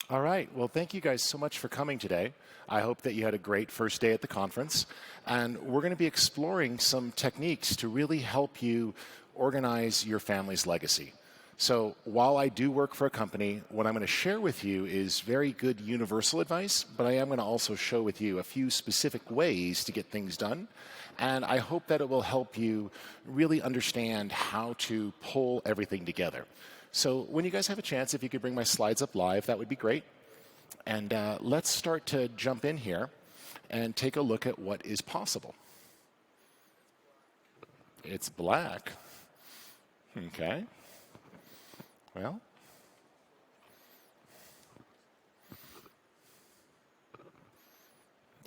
All right. Well, thank you guys so much for coming today. I hope that you had a great first day at the conference. And we're going to be exploring some techniques to really help you organize your family's legacy. So while I do work for a company, what I'm going to share with you is very good universal advice, but I am going to also show with you a few specific ways to get things done. And I hope that it will help you really understand how to pull everything together. So when you guys have a chance, if you could bring my slides up live, that would be great. And let's start to jump in here and take a look at what is possible. It's black. Okay. Well,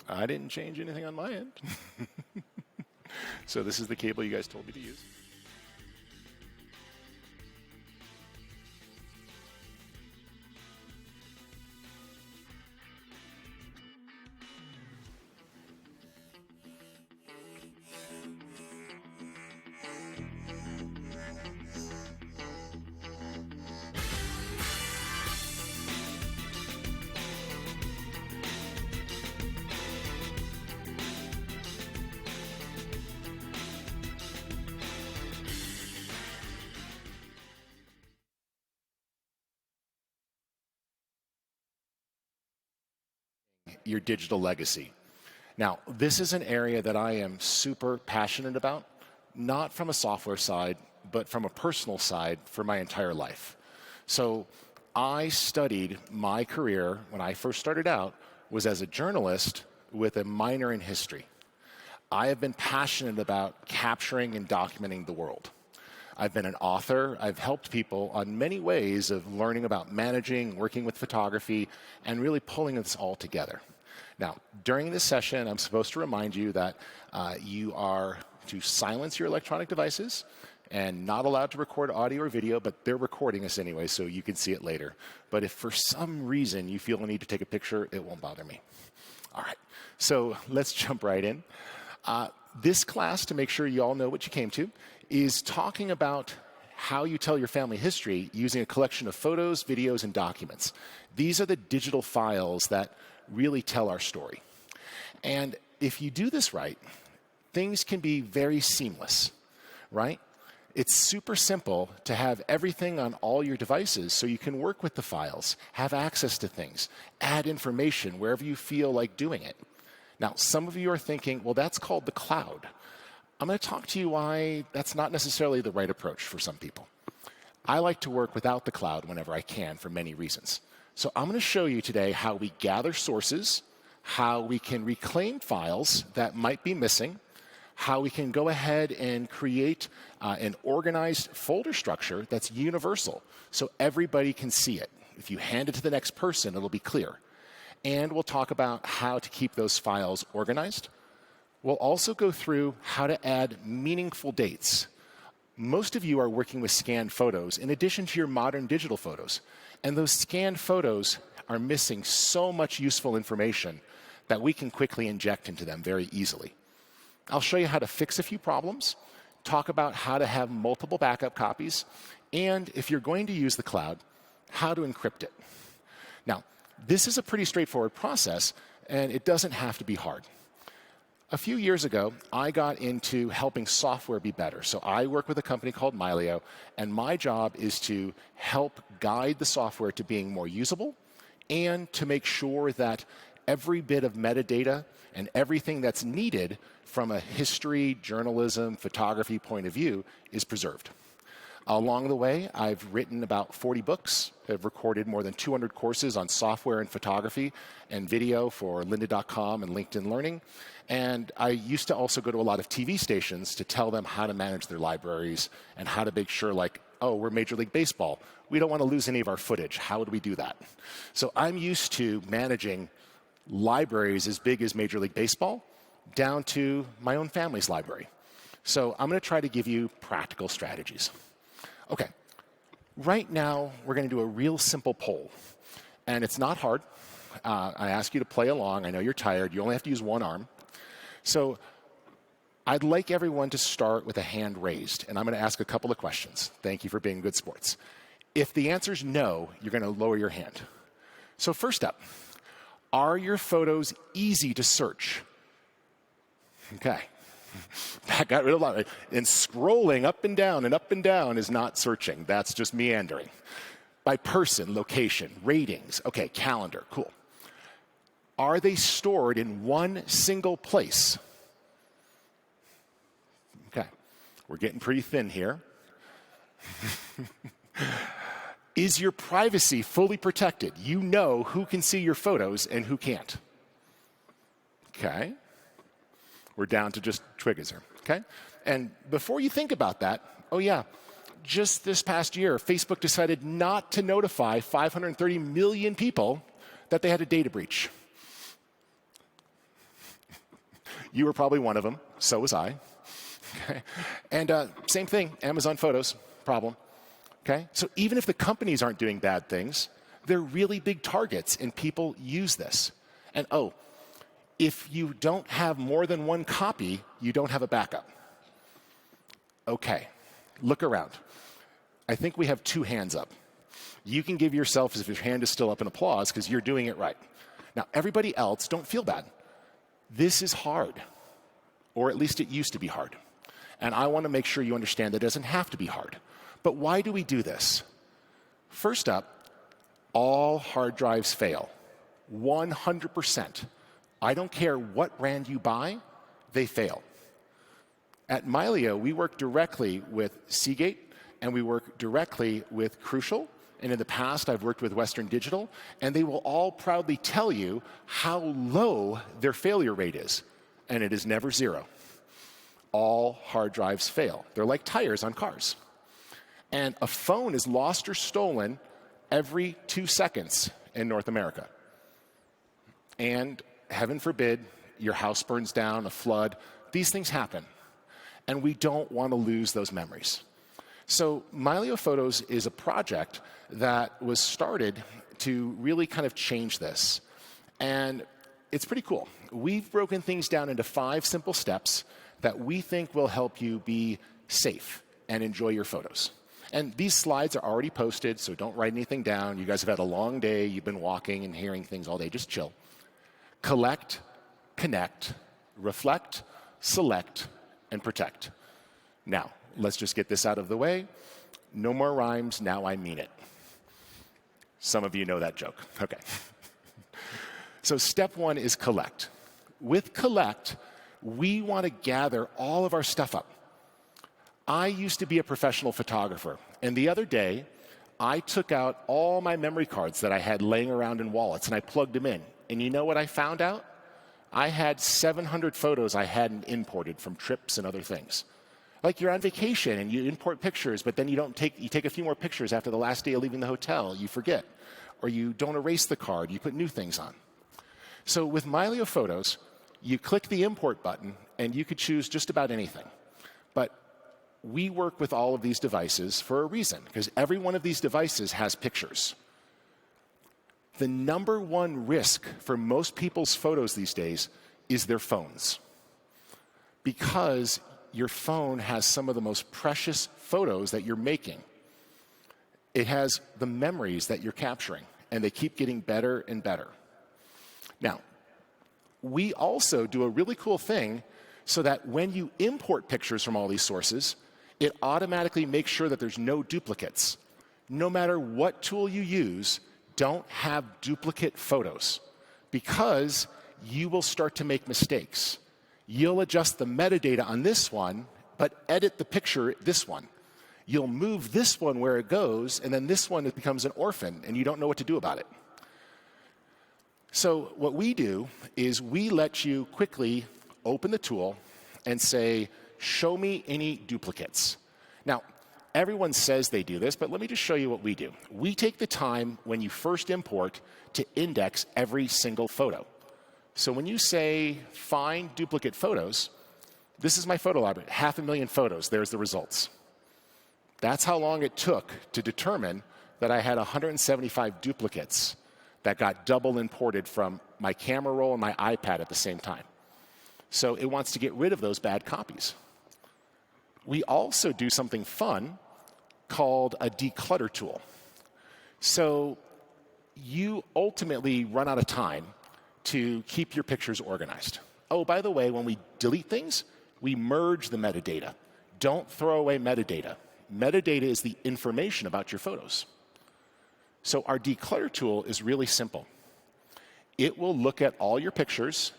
I didn't change anything on my end. So this is the cable you guys told me to use. Your digital legacy. Now, this is an area that I am super passionate about, not from a software side, but from a personal side for my entire life. So I studied my career when I first started out was as a journalist with a minor in history. I have been passionate about capturing and documenting the world. I've been an author. I've helped people on many ways of learning about managing, working with photography, and really pulling this all together. Now, during this session, I'm supposed to remind you that you are to silence your electronic devices and not allowed to record audio or video, but they're recording us anyway, so you can see it later. But if for some reason you feel a need to take a picture, it won't bother me. All right, so let's jump right in. This class, to make sure you all know what you came to, is talking about how you tell your family history using a collection of photos, videos, and documents. These are the digital files that really tell our story. And if you do this right, things can be very seamless, right? It's super simple to have everything on all your devices so you can work with the files, have access to things, add information wherever you feel like doing it. Now, some of you are thinking, well, that's called the cloud. I'm going to talk to you why that's not necessarily the right approach for some people. I like to work without the cloud whenever I can for many reasons. So I'm going to show you today how we gather sources, how we can reclaim files that might be missing, how we can go ahead and create an organized folder structure that's universal so everybody can see it. If you hand it to the next person, it'll be clear. And we'll talk about how to keep those files organized. We'll also go through how to add meaningful dates. Most of you are working with scanned photos in addition to your modern digital photos. And those scanned photos are missing so much useful information that we can quickly inject into them very easily. I'll show you how to fix a few problems, talk about how to have multiple backup copies, and if you're going to use the cloud, how to encrypt it. Now, this is a pretty straightforward process, and it doesn't have to be hard. A few years ago, I got into helping software be better. So I work with a company called Mylio, and my job is to help guide the software to being more usable and to make sure that every bit of metadata and everything that's needed from a history, journalism, photography point of view is preserved. Along the way, I've written about 40 books. I've recorded more than 200 courses on software and photography and video for lynda.com and LinkedIn Learning. And I used to also go to a lot of TV stations to tell them how to manage their libraries and how to make sure, like, oh, we're Major League Baseball. We don't want to lose any of our footage. How would we do that? So I'm used to managing libraries as big as Major League Baseball down to my own family's library. So I'm going to try to give you practical strategies. Okay, right now we're going to do a real simple poll, and it's not hard. I ask you to play along. I know you're tired. You only have to use one arm. So I'd like everyone to start with a hand raised, and I'm going to ask a couple of questions. Thank you for being good sports. If the answer is no, you're going to lower your hand. So first up, are your photos easy to search? Okay. That got rid of a lot. And scrolling up and down is not searching. That's just meandering. By person, location, ratings. Okay, calendar, cool. Are they stored in one single place? Okay, we're getting pretty thin here. Is your privacy fully protected? You know who can see your photos and who can't. Okay. We're down to just triggers here, okay? And before you think about that, oh yeah, just this past year, Facebook decided not to notify 530 million people that they had a data breach. You were probably one of them, so was I. Okay? And same thing, Amazon Photos, problem. Okay? So even if the companies aren't doing bad things, they're really big targets, and people use this. And oh, if you don't have more than one copy, you don't have a backup. Okay, look around. I think we have 2 hands up. You can give yourself, as if your hand is still up, an applause because you're doing it right. Now, everybody else, don't feel bad. This is hard, or at least it used to be hard. And I want to make sure you understand that it doesn't have to be hard. But why do we do this? First up, all hard drives fail. 100%. I don't care what brand you buy, they fail. At Mylio, we work directly with Seagate, and we work directly with Crucial. And in the past, I've worked with Western Digital, and they will all proudly tell you how low their failure rate is. And it is never 0. All hard drives fail. They're like tires on cars. And a phone is lost or stolen every 2 seconds in North America. And heaven forbid, your house burns down, a flood. These things happen. And we don't want to lose those memories. So Mylio Photos is a project that was started to really kind of change this. And it's pretty cool. We've broken things down into 5 simple steps that we think will help you be safe and enjoy your photos. And these slides are already posted, so don't write anything down. You guys have had a long day. You've been walking and hearing things all day. Just chill. Collect, connect, reflect, select, and protect. Now, let's just get this out of the way. No more rhymes, now I mean it. Some of you know that joke. Okay. So step 1 is collect. With collect, we want to gather all of our stuff up. I used to be a professional photographer, and the other day, I took out all my memory cards that I had laying around in wallets, and I plugged them in. And you know what I found out? I had 700 photos I hadn't imported from trips and other things. Like you're on vacation and you import pictures, but then you take a few more pictures after the last day of leaving the hotel, you forget. Or you don't erase the card, you put new things on. So with Mylio Photos, you click the import button and you could choose just about anything. But we work with all of these devices for a reason, because every one of these devices has pictures. The number 1 risk for most people's photos these days is their phones. Because your phone has some of the most precious photos that you're making. It has the memories that you're capturing, and they keep getting better and better. Now, we also do a really cool thing so that when you import pictures from all these sources, it automatically makes sure that there's no duplicates. No matter what tool you use, don't have duplicate photos, because you will start to make mistakes. You'll adjust the metadata on this one, but edit the picture this one. You'll move this one where it goes, and then this one it becomes an orphan, and you don't know what to do about it. So what we do is we let you quickly open the tool and say, show me any duplicates. Now, everyone says they do this, but let me just show you what we do. We take the time when you first import to index every single photo. So when you say find duplicate photos, this is my photo library, 500,000 photos. There's the results. That's how long it took to determine that I had 175 duplicates that got double imported from my camera roll and my iPad at the same time. So it wants to get rid of those bad copies. We also do something fun called a declutter tool. So you ultimately run out of time to keep your pictures organized. Oh, by the way, when we delete things, we merge the metadata. Don't throw away metadata. Metadata is the information about your photos. So our declutter tool is really simple. It will look at all your pictures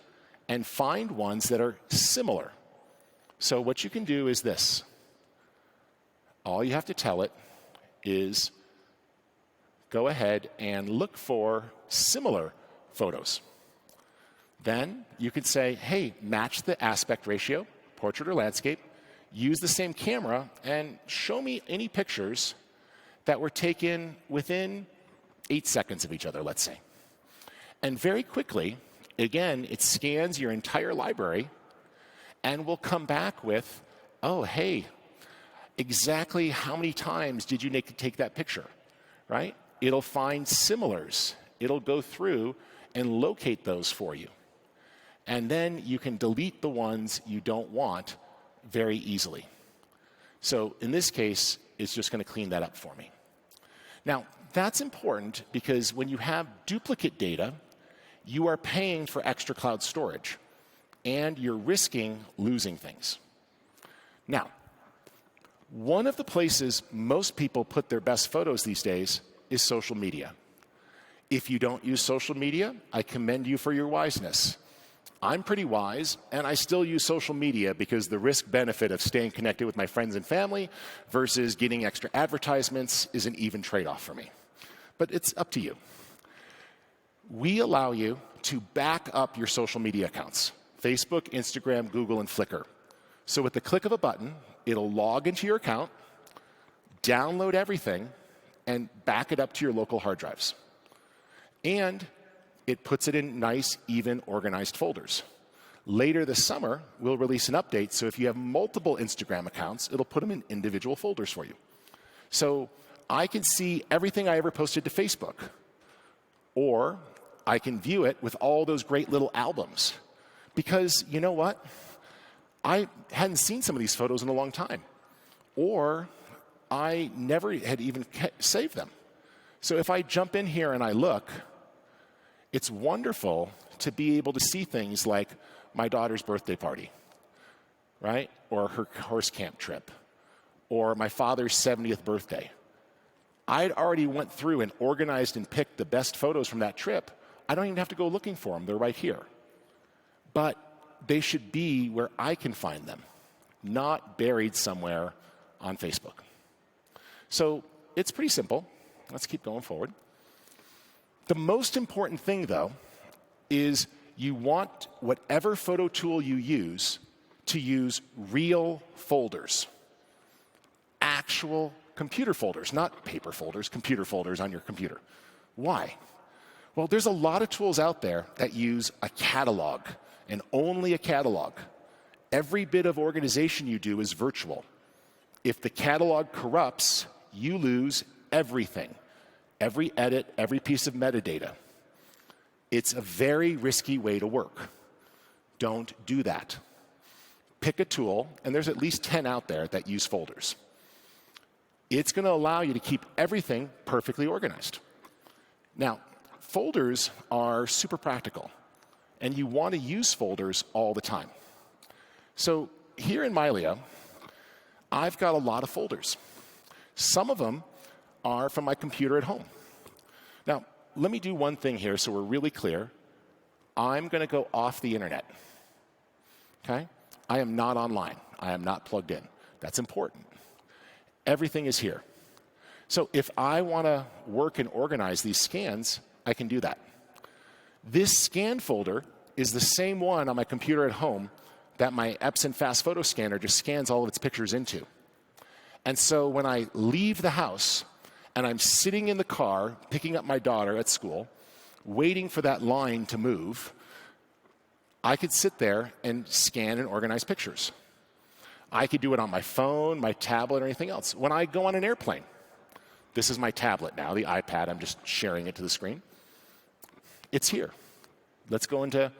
and find ones that are similar. So what you can do is this. All you have to tell it is go ahead and look for similar photos. Then you can say, hey, match the aspect ratio, portrait or landscape, use the same camera, and show me any pictures that were taken within 8 seconds of each other, let's say. And very quickly, again, it scans your entire library and will come back with, oh, hey, exactly how many times did you take that picture, right? It'll find similars. It'll go through and locate those for you. And then you can delete the ones you don't want very easily. So in this case, it's just going to clean that up for me. Now, that's important because when you have duplicate data, you are paying for extra cloud storage, and you're risking losing things. Now, one of the places most people put their best photos these days is social media. If you don't use social media, I commend you for your wiseness. I'm pretty wise, and I still use social media because the risk-benefit of staying connected with my friends and family versus getting extra advertisements is an even trade-off for me. But it's up to you. We allow you to back up your social media accounts: Facebook, Instagram, Google, and Flickr. So with the click of a button, it'll log into your account, download everything, and back it up to your local hard drives. And it puts it in nice, even, organized folders. Later this summer, we'll release an update, so if you have multiple Instagram accounts, it'll put them in individual folders for you. So I can see everything I ever posted to Facebook, or I can view it with all those great little albums. Because, you know what? I hadn't seen some of these photos in a long time, or I never had even saved them. So if I jump in here and I look, it's wonderful to be able to see things like my daughter's birthday party, right? Or her horse camp trip, or my father's 70th birthday. I'd already went through and organized and picked the best photos from that trip. I don't even have to go looking for them. They're right here. But they should be where I can find them, not buried somewhere on Facebook. So it's pretty simple. Let's keep going forward. The most important thing, though, is you want whatever photo tool you use to use real folders, actual computer folders, not paper folders, computer folders on your computer. Why? Well, there's a lot of tools out there that use a catalog and only a catalog. Every bit of organization you do is virtual. If the catalog corrupts, you lose everything. Every edit, every piece of metadata. It's a very risky way to work. Don't do that. Pick a tool, and there's at least 10 out there that use folders. It's going to allow you to keep everything perfectly organized. Now, folders are super practical, and you want to use folders all the time. So here in Mylio, I've got a lot of folders. Some of them are from my computer at home. Now, let me do one thing here so we're really clear. I'm going to go off the internet. Okay? I am not online. I am not plugged in. That's important. Everything is here. So if I want to work and organize these scans, I can do that. This scan folder is the same one on my computer at home that my Epson Fast Photo Scanner just scans all of its pictures into. And so when I leave the house and I'm sitting in the car picking up my daughter at school, waiting for that line to move, I could sit there and scan and organize pictures. I could do it on my phone, my tablet, or anything else. When I go on an airplane, this is my tablet now, the iPad, I'm just sharing it to the screen. It's here. Let's go into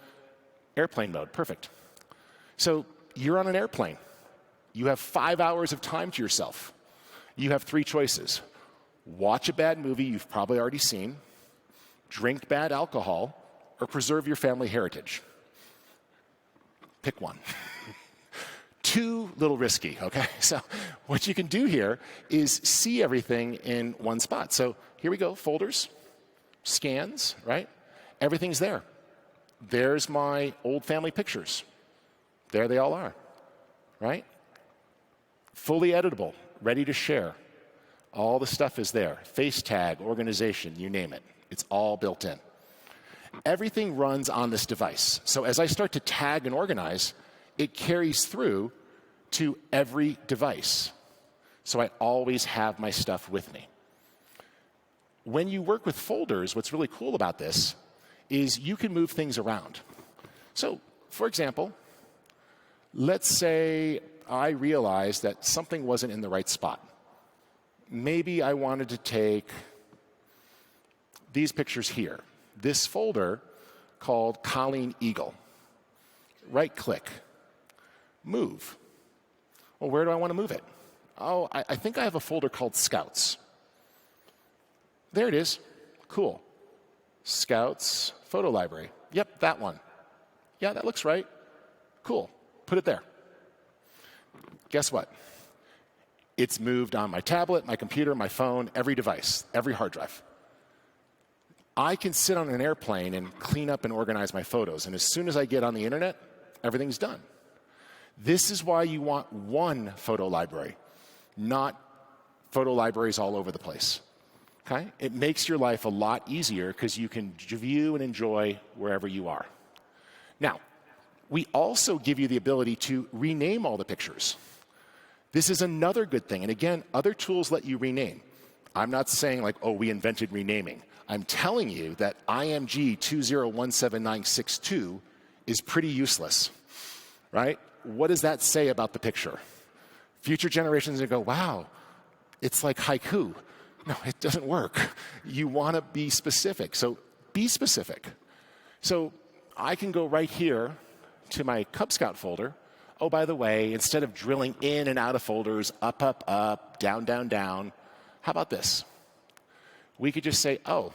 airplane mode. Perfect. So you're on an airplane. You have 5 hours of time to yourself. You have 3 choices. Watch a bad movie you've probably already seen, drink bad alcohol, or preserve your family heritage. Pick one. Too little risky, okay? So what you can do here is see everything in one spot. So here we go, folders, scans, right? Everything's there. There's my old family pictures. There they all are, right? Fully editable, ready to share. All the stuff is there. Face tag, organization, you name it. It's all built in. Everything runs on this device. So as I start to tag and organize, it carries through to every device. So I always have my stuff with me. When you work with folders, what's really cool about this is you can move things around. So, for example, let's say I realized that something wasn't in the right spot. Maybe I wanted to take these pictures here. This folder called Colleen Eagle. Right-click, move. Well, where do I want to move it? Oh, I think I have a folder called Scouts. There it is. Cool. Scouts photo library. Yep, that one. Yeah, that looks right. Cool. Put it there. Guess what? It's moved on my tablet, my computer, my phone, every device, every hard drive. I can sit on an airplane and clean up and organize my photos, and as soon as I get on the internet, everything's done. This is why you want one photo library, not photo libraries all over the place. Okay? It makes your life a lot easier because you can view and enjoy wherever you are. Now, we also give you the ability to rename all the pictures. This is another good thing. And again, other tools let you rename. I'm not saying like, oh, we invented renaming. I'm telling you that IMG 2017962 is pretty useless, right? What does that say about the picture? Future generations are going to go, wow, it's like haiku. No, it doesn't work. You want to be specific. So be specific. So I can go right here to my Cub Scout folder. Oh, by the way, instead of drilling in and out of folders, up, up, up, down, down, down, how about this? We could just say, oh,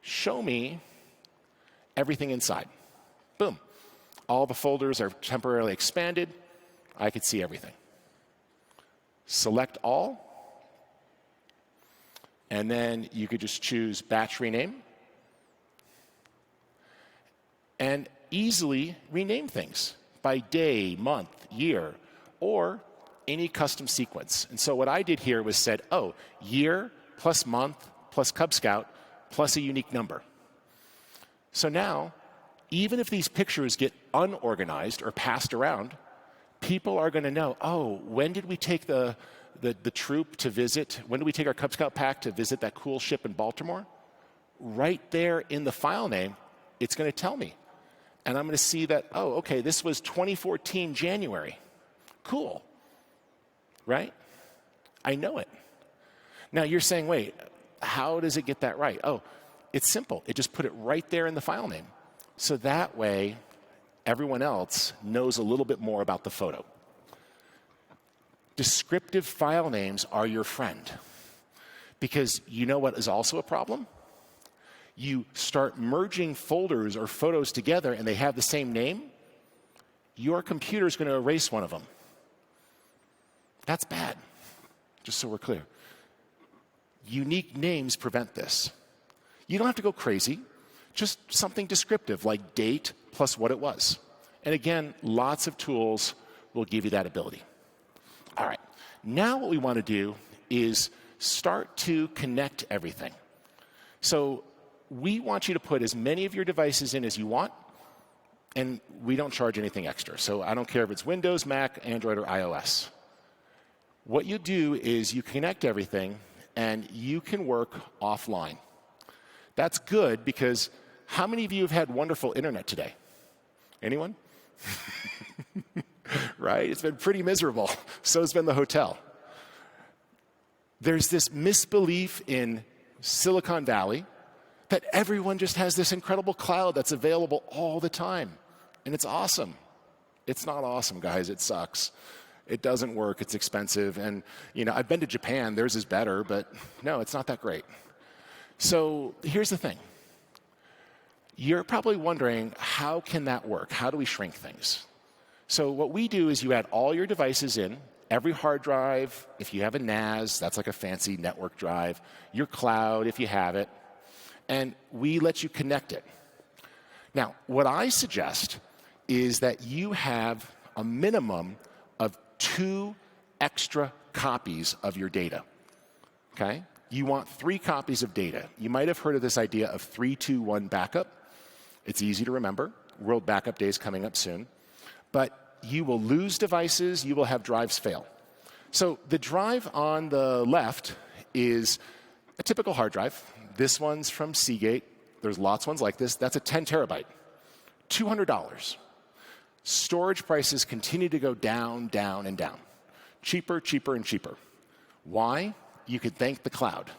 show me everything inside. Boom. All the folders are temporarily expanded. I could see everything. Select all. And then you could just choose batch rename. And easily rename things by day, month, year, or any custom sequence. And so what I did here was said, oh, year plus month plus Cub Scout plus a unique number. So now, even if these pictures get unorganized or passed around, people are going to know, oh, when did we take the troop to visit? When did we take our Cub Scout pack to visit that cool ship in Baltimore? Right there in the file name, it's going to tell me. And I'm going to see that, oh, okay, this was 2014 January. Cool. Right? I know it. Now you're saying, wait, how does it get that right? Oh, it's simple. It just put it right there in the file name. So that way, everyone else knows a little bit more about the photo. Descriptive file names are your friend. Because you know what is also a problem? You start merging folders or photos together and they have the same name, your computer is going to erase one of them. That's bad, just so we're clear. Unique names prevent this. You don't have to go crazy, just something descriptive like date plus what it was. And again, lots of tools will give you that ability. All right, now what we want to do is start to connect everything. So we want you to put as many of your devices in as you want, and we don't charge anything extra. So I don't care if it's Windows, Mac, Android, or iOS. What you do is you connect everything, and you can work offline. That's good because how many of you have had wonderful internet today? Anyone? Right? It's been pretty miserable. So has been the hotel. There's this misbelief in Silicon Valley that everyone just has this incredible cloud that's available all the time. And it's awesome. It's not awesome, guys. It sucks. It doesn't work. It's expensive. And, you know, I've been to Japan. Theirs is better. But no, it's not that great. So here's the thing. You're probably wondering, how can that work? How do we shrink things? So what we do is you add all your devices in, every hard drive, if you have a NAS, that's like a fancy network drive, your cloud, if you have it, and we let you connect it. Now, what I suggest is that you have a minimum of 2 extra copies of your data, okay? You want 3 copies of data. You might have heard of this idea of 3-2-1 backup. It's easy to remember. World Backup Day is coming up soon. But you will lose devices, you will have drives fail. So the drive on the left is a typical hard drive. This one's from Seagate. There's lots of ones like this. That's a 10 terabyte, $200. Storage prices continue to go down, down, and down. Cheaper, cheaper, and cheaper. Why? You could thank the cloud,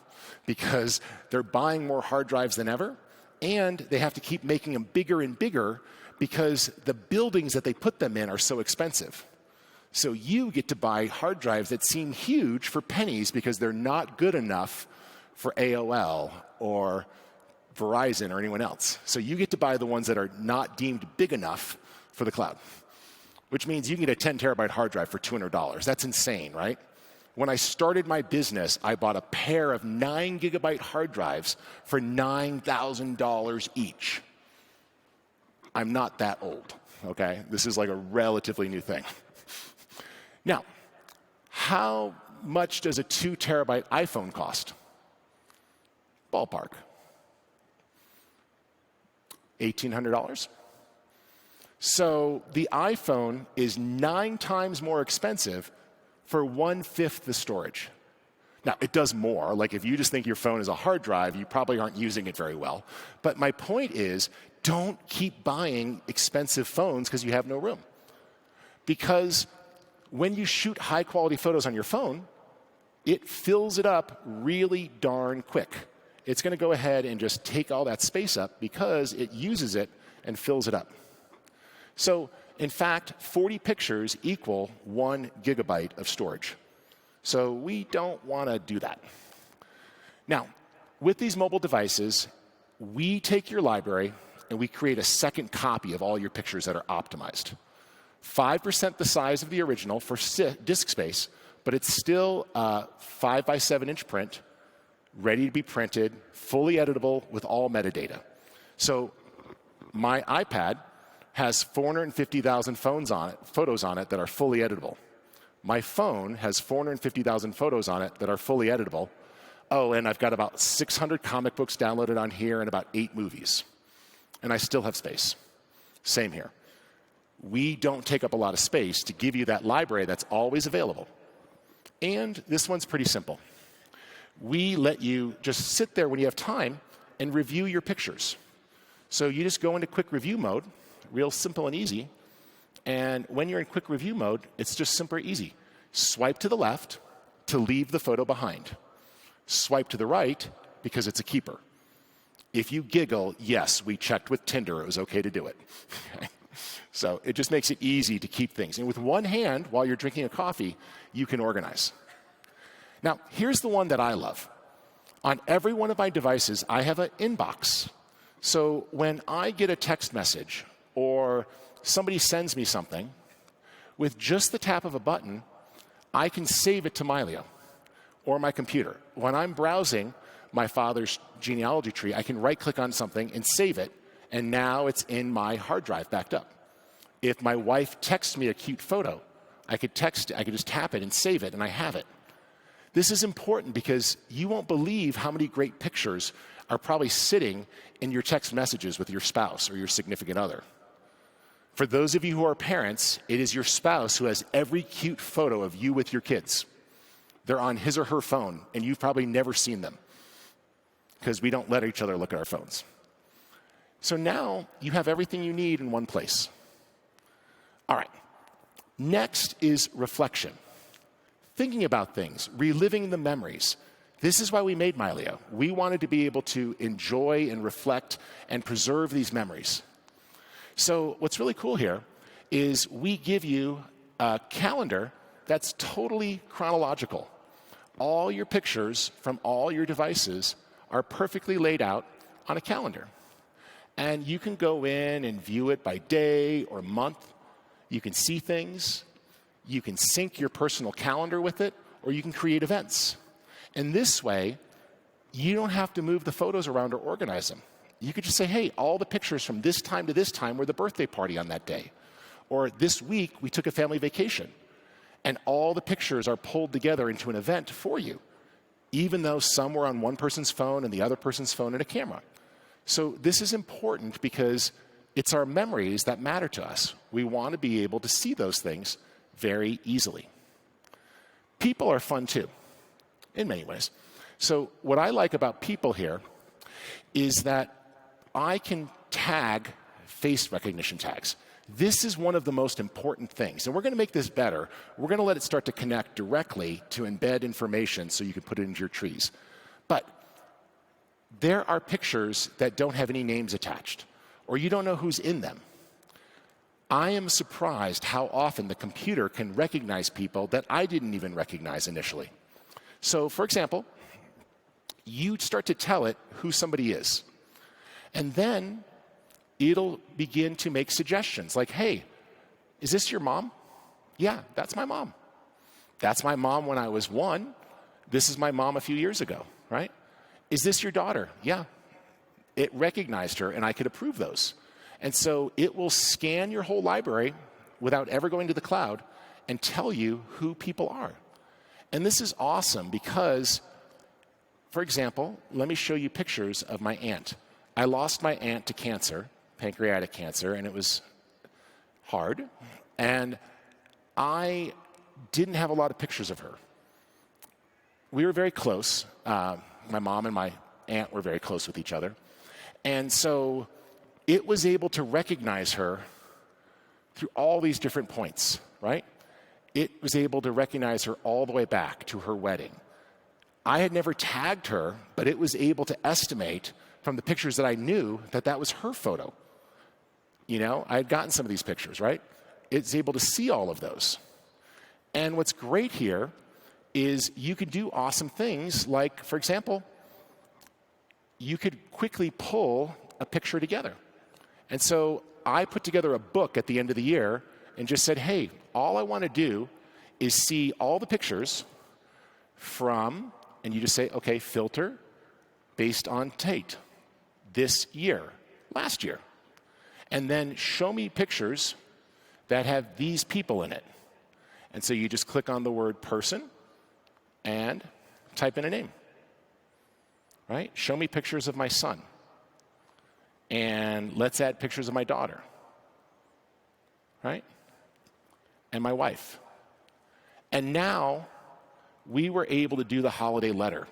because they're buying more hard drives than ever, and they have to keep making them bigger and bigger because the buildings that they put them in are so expensive. So you get to buy hard drives that seem huge for pennies because they're not good enough for AOL or Verizon or anyone else. So you get to buy the ones that are not deemed big enough for the cloud, which means you can get a 10 terabyte hard drive for $200. That's insane, right? When I started my business, I bought a pair of 9 gigabyte hard drives for $9,000 each. I'm not that old, okay? This is like a relatively new thing. Now, how much does a 2 terabyte iPhone cost? Ballpark. $1,800. So the iPhone is 9 times more expensive for 1/5 the storage. Now, it does more. Like, if you just think your phone is a hard drive, you probably aren't using it very well. But my point is, don't keep buying expensive phones because you have no room. Because when you shoot high-quality photos on your phone, it fills it up really darn quick. It's going to go ahead and just take all that space up because it uses it and fills it up. So, in fact, 40 pictures equal 1 gigabyte of storage. So we don't want to do that. Now, with these mobile devices, we take your library and we create a second copy of all your pictures that are optimized. 5% the size of the original for disk space, but it's still a 5 by 7 inch print, ready to be printed, fully editable with all metadata. So my iPad has 450,000 photos on it that are fully editable. My phone has 450,000 photos on it that are fully editable. Oh, and I've got about 600 comic books downloaded on here and about 8 movies. And I still have space. Same here. We don't take up a lot of space to give you that library that's always available. And this one's pretty simple. We let you just sit there when you have time and review your pictures. So you just go into quick review mode, real simple and easy. And when you're in quick review mode, it's just super easy. Swipe to the left to leave the photo behind. Swipe to the right because it's a keeper. If you giggle, yes, we checked with Tinder, it was okay to do it. So it just makes it easy to keep things. And with one hand, while you're drinking a coffee, you can organize. Now, here's the one that I love. On every one of my devices, I have an inbox. So when I get a text message or somebody sends me something, with just the tap of a button, I can save it to Mylio or my computer. When I'm browsing my father's genealogy tree, I can right-click on something and save it, and now it's in my hard drive backed up. If my wife texts me a cute photo, I could just tap it and save it, and I have it. This is important because you won't believe how many great pictures are probably sitting in your text messages with your spouse or your significant other. For those of you who are parents, it is your spouse who has every cute photo of you with your kids. They're on his or her phone, and you've probably never seen them because we don't let each other look at our phones. So now you have everything you need in one place. All right. Next is reflection. Thinking about things, reliving the memories. This is why we made Mylio. We wanted to be able to enjoy and reflect and preserve these memories. So what's really cool here is we give you a calendar that's totally chronological. All your pictures from all your devices are perfectly laid out on a calendar. And you can go in and view it by day or month. You can see things. You can sync your personal calendar with it, or you can create events. And this way, you don't have to move the photos around or organize them. You could just say, hey, all the pictures from this time to this time were the birthday party on that day. Or this week, we took a family vacation. And all the pictures are pulled together into an event for you, even though some were on one person's phone and the other person's phone and a camera. So this is important because it's our memories that matter to us. We want to be able to see those things very easily. People are fun too, in many ways. So what I like about people here is that I can tag face recognition tags. This is one of the most important things. And we're going to make this better. We're going to let it start to connect directly to embed information so you can put it into your trees. But there are pictures that don't have any names attached, or you don't know who's in them. I am surprised how often the computer can recognize people that I didn't even recognize initially. So, for example, you start to tell it who somebody is. And then it'll begin to make suggestions like, hey, is this your mom? Yeah, that's my mom. That's my mom when I was 1. This is my mom a few years ago, right? Is this your daughter? Yeah. It recognized her, and I could approve those. And so it will scan your whole library without ever going to the cloud and tell you who people are. And this is awesome because, for example, let me show you pictures of my aunt. I lost my aunt to cancer, pancreatic cancer, and it was hard. And I didn't have a lot of pictures of her. We were very close. My mom and my aunt were very close with each other. And so it was able to recognize her through all these different points, right? It was able to recognize her all the way back to her wedding. I had never tagged her, but it was able to estimate from the pictures that I knew that that was her photo. You know, I had gotten some of these pictures, right? It's able to see all of those. And what's great here is you could do awesome things like, for example, you could quickly pull a picture together. And so I put together a book at the end of the year and just said, hey, all I want to do is see all the pictures from, and you just say, okay, filter based on date, this year, last year. And then show me pictures that have these people in it. And so you just click on the word person and type in a name, right? Show me pictures of my son. And let's add pictures of my daughter, right? And my wife. And now we were able to do the holiday letter.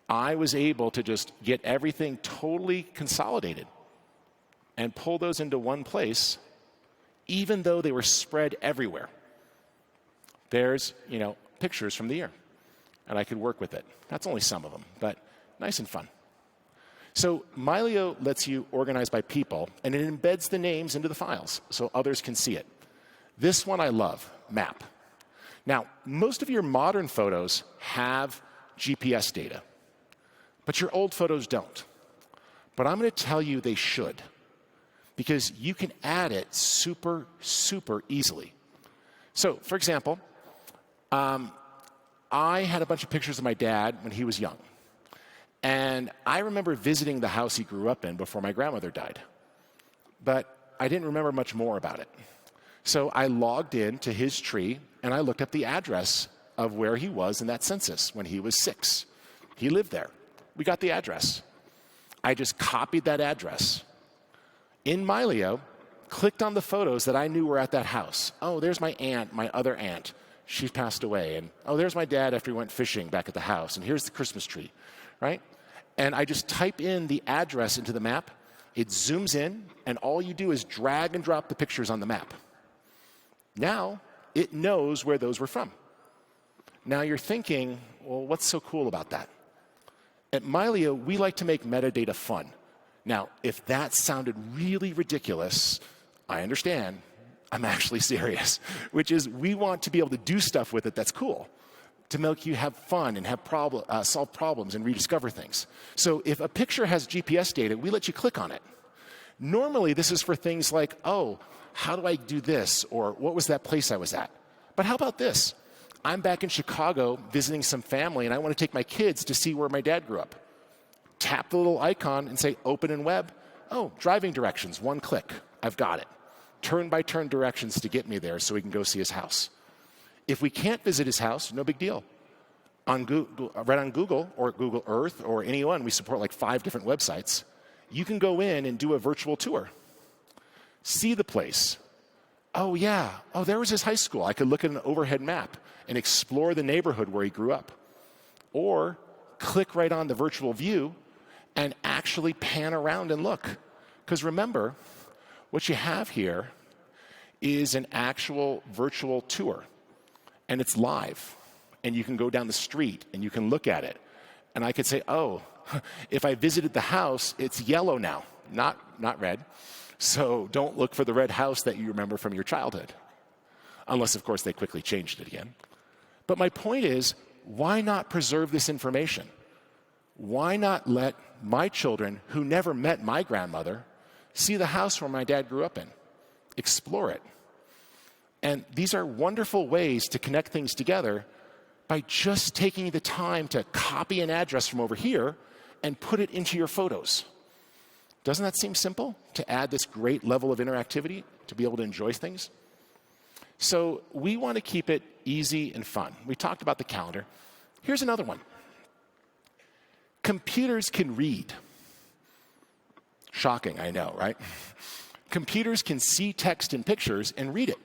I was able to just get everything totally consolidated and pull those into one place, even though they were spread everywhere. There's, pictures from the year, and I could work with it. That's only some of them, but nice and fun. So Mylio lets you organize by people, and it embeds the names into the files so others can see it. This one I love, map. Now, most of your modern photos have GPS data, but your old photos don't. But I'm going to tell you they should, because you can add it super, super easily. So, for example, I had a bunch of pictures of my dad when he was young. And I remember visiting the house he grew up in before my grandmother died. But I didn't remember much more about it. So I logged in to his tree, and I looked up the address of where he was in that census when he was 6. He lived there. We got the address. I just copied that address. In Mylio, clicked on the photos that I knew were at that house. Oh, there's my aunt, my other aunt. She passed away. And oh, there's my dad after he went fishing back at the house. And here's the Christmas tree, right? And I just type in the address into the map. It zooms in, and all you do is drag and drop the pictures on the map. Now, it knows where those were from. Now you're thinking, well, what's so cool about that? At Mylio, we like to make metadata fun. Now, if that sounded really ridiculous, I understand. I'm actually serious, which is we want to be able to do stuff with it that's cool, to make you have fun and have solve problems and rediscover things. So if a picture has GPS data, we let you click on it. Normally, this is for things like, oh, how do I do this? Or what was that place I was at? But how about this? I'm back in Chicago visiting some family, and I want to take my kids to see where my dad grew up. Tap the little icon and say, open in web. Oh, driving directions, one click. I've got it. Turn-by-turn directions to get me there so we can go see his house. If we can't visit his house, no big deal. On Google, right on Google or Google Earth or anyone, we support like 5 different websites. You can go in and do a virtual tour. See the place. Oh, yeah. Oh, there was his high school. I could look at an overhead map and explore the neighborhood where he grew up. Or click right on the virtual view and actually pan around and look. Because remember, what you have here is an actual virtual tour. And it's live. And you can go down the street and you can look at it. And I could say, oh, if I visited the house, it's yellow now, not red. So don't look for the red house that you remember from your childhood. Unless, of course, they quickly changed it again. But my point is, why not preserve this information? Why not let my children, who never met my grandmother, see the house where my dad grew up in? Explore it. And these are wonderful ways to connect things together by just taking the time to copy an address from over here and put it into your photos. Doesn't that seem simple, to add this great level of interactivity to be able to enjoy things? So we want to keep it easy and fun. We talked about the calendar. Here's another one. Computers can read. Shocking, I know, right? Computers can see text and pictures and read it.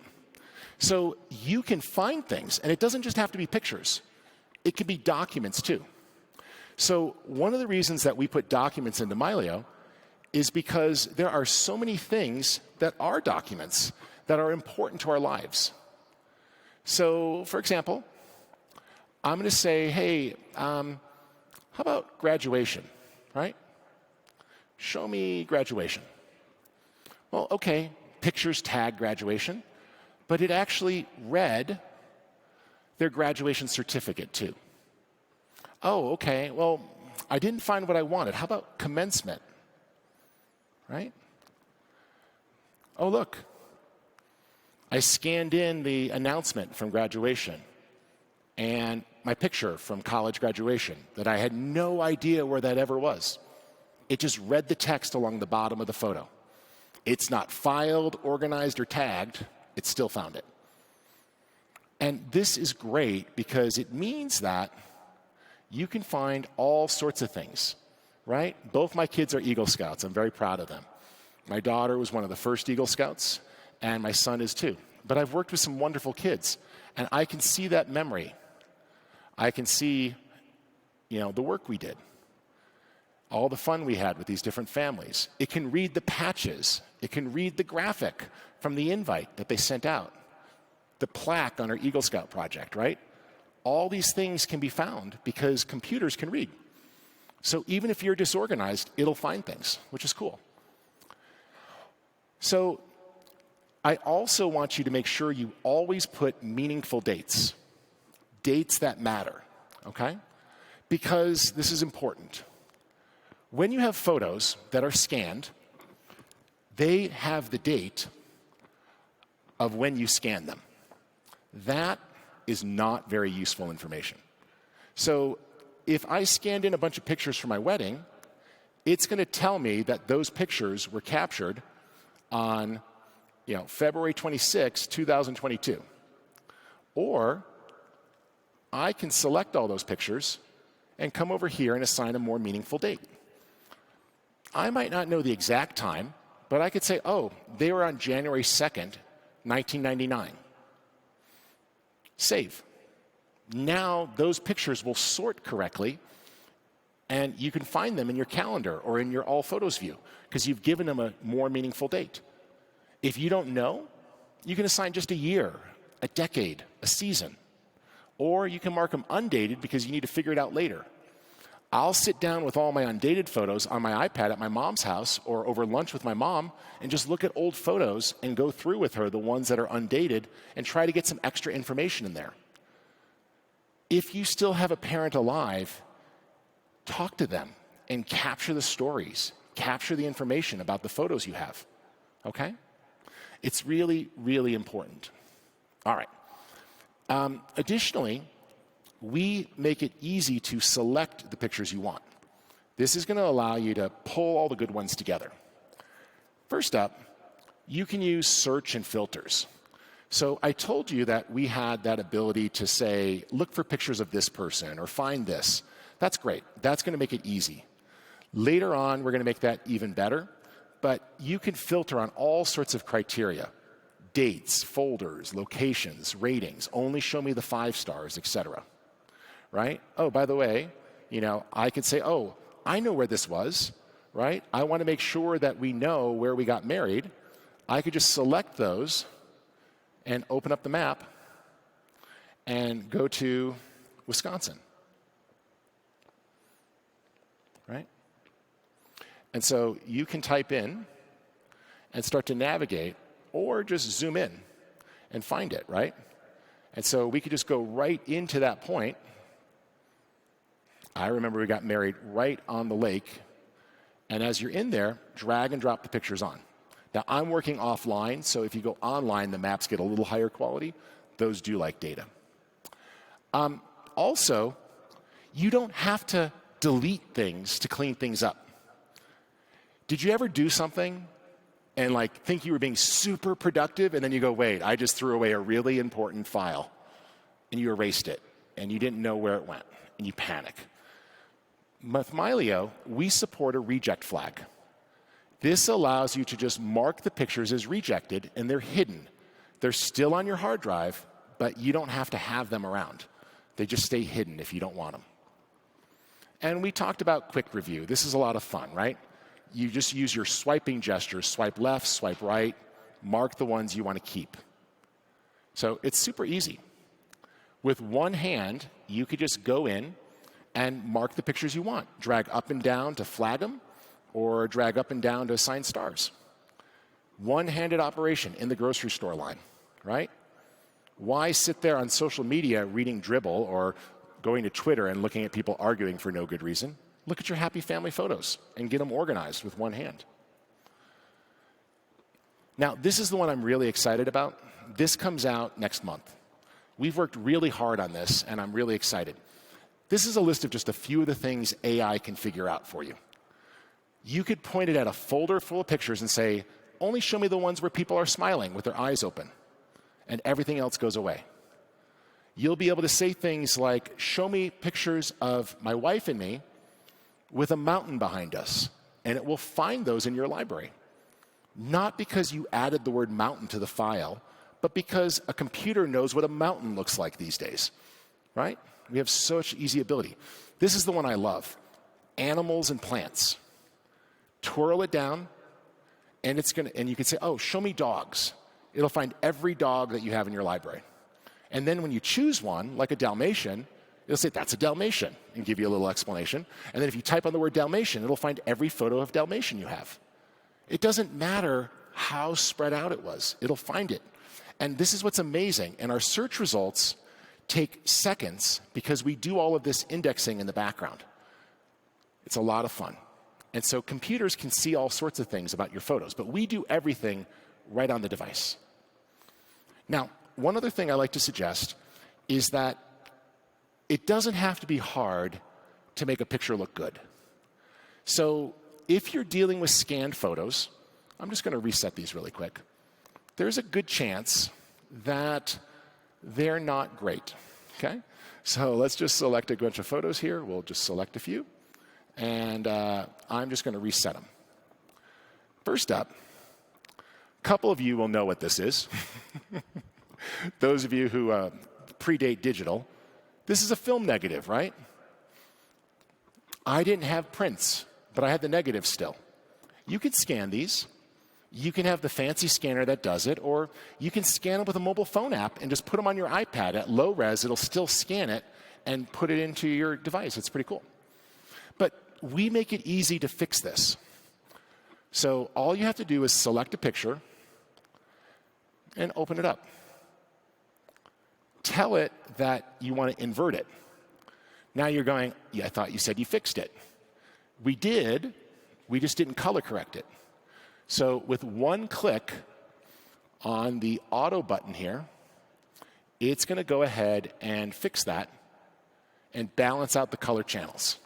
So you can find things, and it doesn't just have to be pictures. It can be documents, too. So one of the reasons that we put documents into Mylio is because there are so many things that are documents that are important to our lives. So, for example, I'm going to say, hey, how about graduation, right? Show me graduation. Well, okay, pictures tag graduation, but it actually read their graduation certificate too. Oh, okay, well, I didn't find what I wanted. How about commencement, right? Oh, look, I scanned in the announcement from graduation and my picture from college graduation that I had no idea where that ever was. It just read the text along the bottom of the photo. It's not filed, organized, or tagged. It still found it. And this is great because it means that you can find all sorts of things, right? Both my kids are Eagle Scouts. I'm very proud of them. My daughter was one of the first Eagle Scouts, and my son is too. But I've worked with some wonderful kids, and I can see that memory. I can see, the work we did, all the fun we had with these different families. It can read the patches. It can read the graphic from the invite that they sent out, the plaque on our Eagle Scout project, right? All these things can be found because computers can read. So even if you're disorganized, it'll find things, which is cool. So I also want you to make sure you always put meaningful dates that matter, okay? Because this is important. When you have photos that are scanned, they have the date of when you scan them. That is not very useful information. So if I scanned in a bunch of pictures for my wedding, it's going to tell me that those pictures were captured on February 26, 2022. Or I can select all those pictures and come over here and assign a more meaningful date. I might not know the exact time, but I could say, oh, they were on January 2nd, 1999. Save. Now those pictures will sort correctly, and you can find them in your calendar or in your All Photos view because you've given them a more meaningful date. If you don't know, you can assign just a year, a decade, a season. Or you can mark them undated because you need to figure it out later. I'll sit down with all my undated photos on my iPad at my mom's house or over lunch with my mom and just look at old photos and go through with her the ones that are undated and try to get some extra information in there. If you still have a parent alive, talk to them and capture the stories. capture the information about the photos you have, okay? It's really, really important. All right. Additionally, we make it easy to select the pictures you want. This is going to allow you to pull all the good ones together. First up, you can use search and filters. So I told you that we had that ability to say, look for pictures of this person or find this. That's great. That's going to make it easy. Later on, we're going to make that even better. But you can filter on all sorts of criteria: dates, folders, locations, ratings, only show me the 5 stars, etc. Right? Oh, by the way, I could say, oh, I know where this was, right? I want to make sure that we know where we got married. I could just select those and open up the map and go to Wisconsin, right? And so you can type in and start to navigate, or just zoom in and find it, right? And so we could just go right into that point. I remember we got married right on the lake, and as you're in there, drag and drop the pictures on. Now, I'm working offline, so if you go online, the maps get a little higher quality. Those do like data. Also, you don't have to delete things to clean things up. Did you ever do something and think you were being super productive, and then you go, wait, I just threw away a really important file, and you erased it, and you didn't know where it went, and you panic? With Mylio, we support a reject flag. This allows you to just mark the pictures as rejected, and they're hidden. They're still on your hard drive, but you don't have to have them around. They just stay hidden if you don't want them. And we talked about quick review. This is a lot of fun, right? You just use your swiping gestures, swipe left, swipe right, mark the ones you want to keep. So it's super easy. With one hand, you could just go in and mark the pictures you want. Drag up and down to flag them, or drag up and down to assign stars. One-handed operation in the grocery store line, right? Why sit there on social media reading dribble or going to Twitter and looking at people arguing for no good reason? Look at your happy family photos and get them organized with one hand. Now, this is the one I'm really excited about. This comes out next month. We've worked really hard on this, and I'm really excited. This is a list of just a few of the things AI can figure out for you. You could point it at a folder full of pictures and say, only show me the ones where people are smiling with their eyes open, and everything else goes away. You'll be able to say things like, show me pictures of my wife and me with a mountain behind us, and it will find those in your library. Not because you added the word mountain to the file, but because a computer knows what a mountain looks like these days, right? We have such easy ability. This is the one I love. Animals and plants. Twirl it down, and you can say, oh, show me dogs. It'll find every dog that you have in your library. And then when you choose one, like a Dalmatian, it'll say, that's a Dalmatian, and give you a little explanation. And then if you type on the word Dalmatian, it'll find every photo of Dalmatian you have. It doesn't matter how spread out it was. It'll find it. And this is what's amazing. And our search results take seconds because we do all of this indexing in the background. It's a lot of fun. And so computers can see all sorts of things about your photos, but we do everything right on the device. Now, one other thing I like to suggest is that it doesn't have to be hard to make a picture look good. So if you're dealing with scanned photos, I'm just going to reset these really quick. There's a good chance that they're not great, okay? So let's just select a bunch of photos here. We'll just select a few. And I'm just going to reset them. First up, a couple of you will know what this is. Those of you who predate digital, this is a film negative, right? I didn't have prints, but I had the negative still. You can scan these. You can have the fancy scanner that does it, or you can scan them with a mobile phone app and just put them on your iPad. At low res, it'll still scan it and put it into your device. It's pretty cool. But we make it easy to fix this. So all you have to do is select a picture and open it up. Tell it that you want to invert it. Now you're going, yeah, I thought you said you fixed it. We did, We just didn't color correct it. So with one click on the auto button here, it's going to go ahead and fix that and balance out the color channels.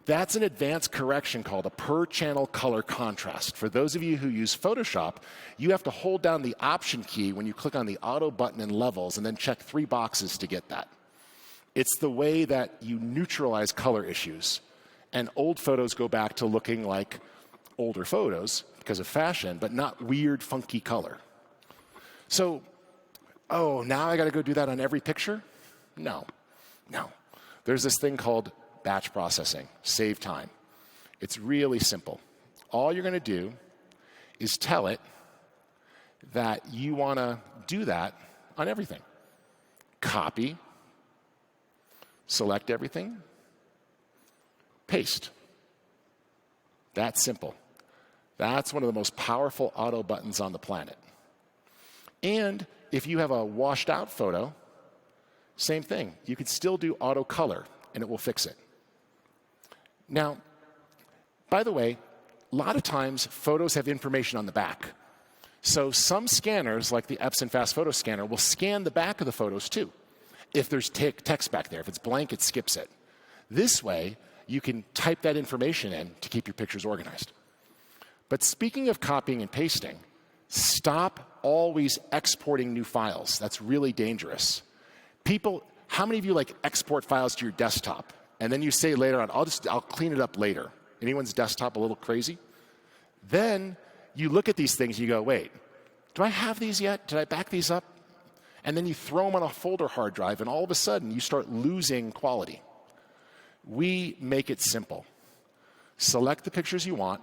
That's an advanced correction called a per-channel color contrast. For those of you who use Photoshop, you have to hold down the Option key when you click on the auto button in Levels and then check 3 boxes to get that. It's the way that you neutralize color issues. And old photos go back to looking like older photos because of fashion, but not weird, funky color. So, oh, now I got to go do that on every picture? No. There's this thing called batch processing, save time. It's really simple. All you're going to do is tell it that you want to do that on everything. Copy, select everything, paste. That's simple. That's one of the most powerful auto buttons on the planet. And if you have a washed out photo, same thing. You could still do auto color and it will fix it. Now, by the way, a lot of times photos have information on the back. So some scanners, like the Epson Fast Photo Scanner, will scan the back of the photos too. If there's text back there, if it's blank, it skips it. This way, you can type that information in to keep your pictures organized. But speaking of copying and pasting, stop always exporting new files. That's really dangerous. How many of you export files to your desktop? And then you say later on, I'll clean it up later. Anyone's desktop a little crazy? Then you look at these things and you go, wait, do I have these yet? Did I back these up? And then you throw them on a folder hard drive, and all of a sudden you start losing quality. We make it simple. Select the pictures you want,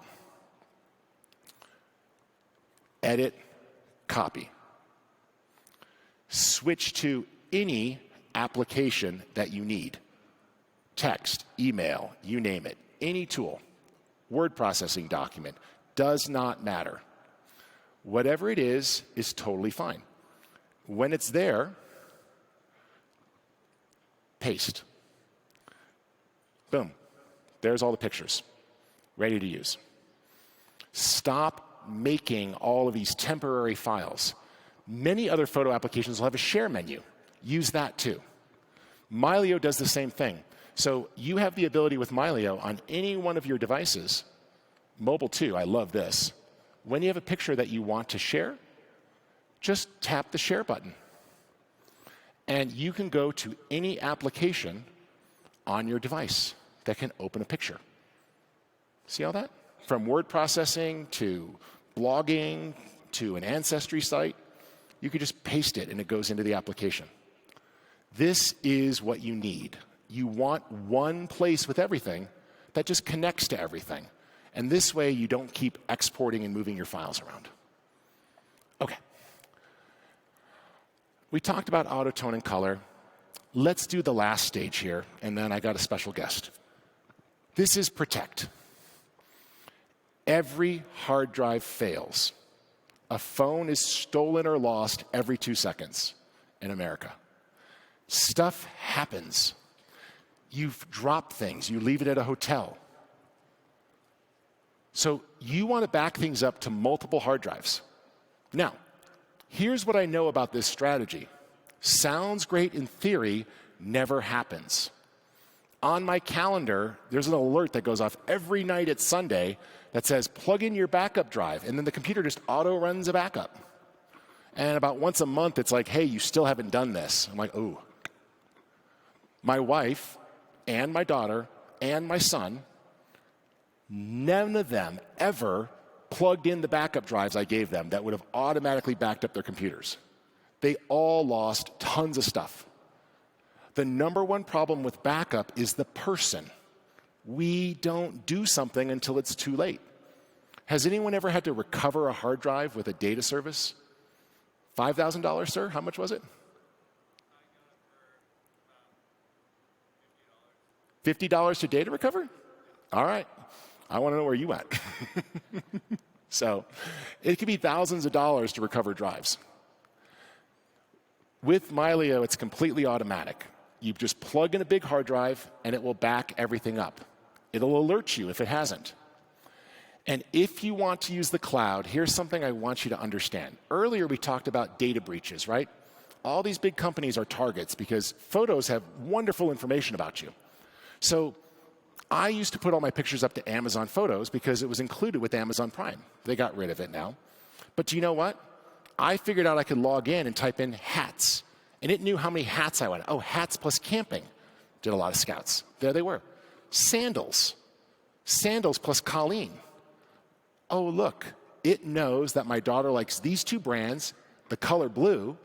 edit, copy. Switch to any application that you need. Text, email, you name it, any tool, word processing document, does not matter. Whatever it is totally fine. When it's there, paste. Boom. There's all the pictures, ready to use. Stop making all of these temporary files. Many other photo applications will have a share menu. Use that too. Mylio does the same thing. So you have the ability with Mylio on any one of your devices, mobile too, I love this. When you have a picture that you want to share, just tap the share button. And you can go to any application on your device that can open a picture. See all that? From word processing to blogging to an ancestry site, you can just paste it and it goes into the application. This is what you need. You want one place with everything that just connects to everything. And this way you don't keep exporting and moving your files around. Okay. We talked about autotone and color. Let's do the last stage here, and then I got a special guest. This is protect. Every hard drive fails. A phone is stolen or lost every 2 seconds in America. Stuff happens. You've dropped things. You leave it at a hotel. So you want to back things up to multiple hard drives. Now, here's what I know about this strategy. Sounds great in theory, never happens. On my calendar, there's an alert that goes off every night at Sunday that says, plug in your backup drive, and then the computer just auto-runs a backup. And about once a month, it's like, hey, you still haven't done this. I'm like, ooh. My wife and my daughter and my son, none of them ever plugged in the backup drives I gave them that would have automatically backed up their computers. They all lost tons of stuff. The number one problem with backup is the person. We don't do something until it's too late. Has anyone ever had to recover a hard drive with a data service? $5,000, sir? How much was it? $50 to data recover? All right. I want to know where you went. So it could be thousands of dollars to recover drives. With Mylio, it's completely automatic. You just plug in a big hard drive, and it will back everything up. It'll alert you if it hasn't. And if you want to use the cloud, here's something I want you to understand. Earlier, we talked about data breaches, right? All these big companies are targets because photos have wonderful information about you. So I used to put all my pictures up to Amazon Photos because it was included with Amazon Prime. They got rid of it now. But do you know what? I figured out I could log in and type in hats. And it knew how many hats I wanted. Oh, hats plus camping. Did a lot of scouts. There they were. Sandals. Sandals plus Colleen. Oh, look. It knows that my daughter likes these two brands, the color blue,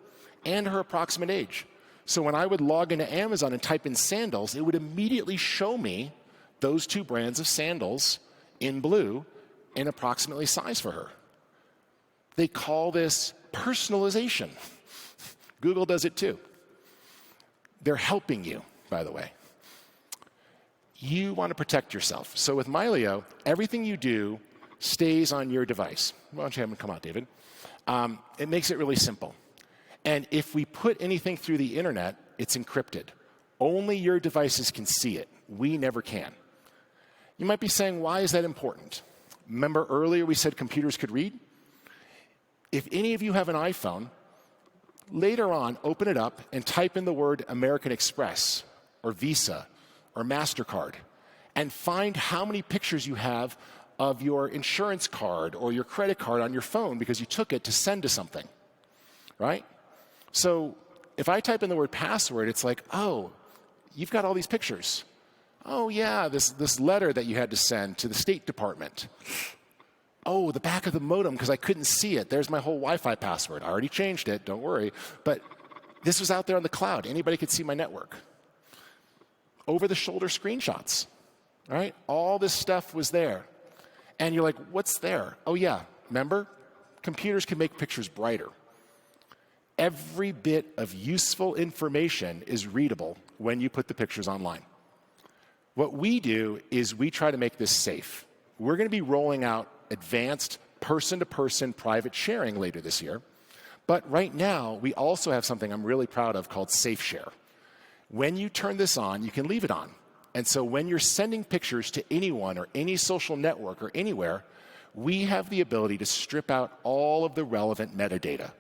and her approximate age. So when I would log into Amazon and type in sandals, it would immediately show me those two brands of sandals in blue and approximately size for her. They call this personalization. Google does it too. They're helping you, by the way. You want to protect yourself. So with Mylio, everything you do stays on your device. Why don't you have him come out, David? It makes it really simple. And if we put anything through the internet, it's encrypted. Only your devices can see it. We never can. You might be saying, why is that important? Remember earlier we said computers could read? If any of you have an iPhone, later on, open it up and type in the word American Express or Visa or MasterCard and find how many pictures you have of your insurance card or your credit card on your phone because you took it to send to something, right? So if I type in the word password, it's like, oh, you've got all these pictures. Oh, yeah, this letter that you had to send to the State Department. Oh, the back of the modem because I couldn't see it. There's my whole Wi-Fi password. I already changed it, don't worry. But this was out there on the cloud. Anybody could see my network. Over-the-shoulder screenshots, right? All this stuff was there. And you're like, what's there? Oh, yeah, remember? Computers can make pictures brighter. Every bit of useful information is readable when you put the pictures online. What we do is we try to make this safe. We're going to be rolling out advanced person-to-person private sharing later this year. But right now, we also have something I'm really proud of called Safe Share. When you turn this on, you can leave it on. And so when you're sending pictures to anyone or any social network or anywhere, we have the ability to strip out all of the relevant metadata.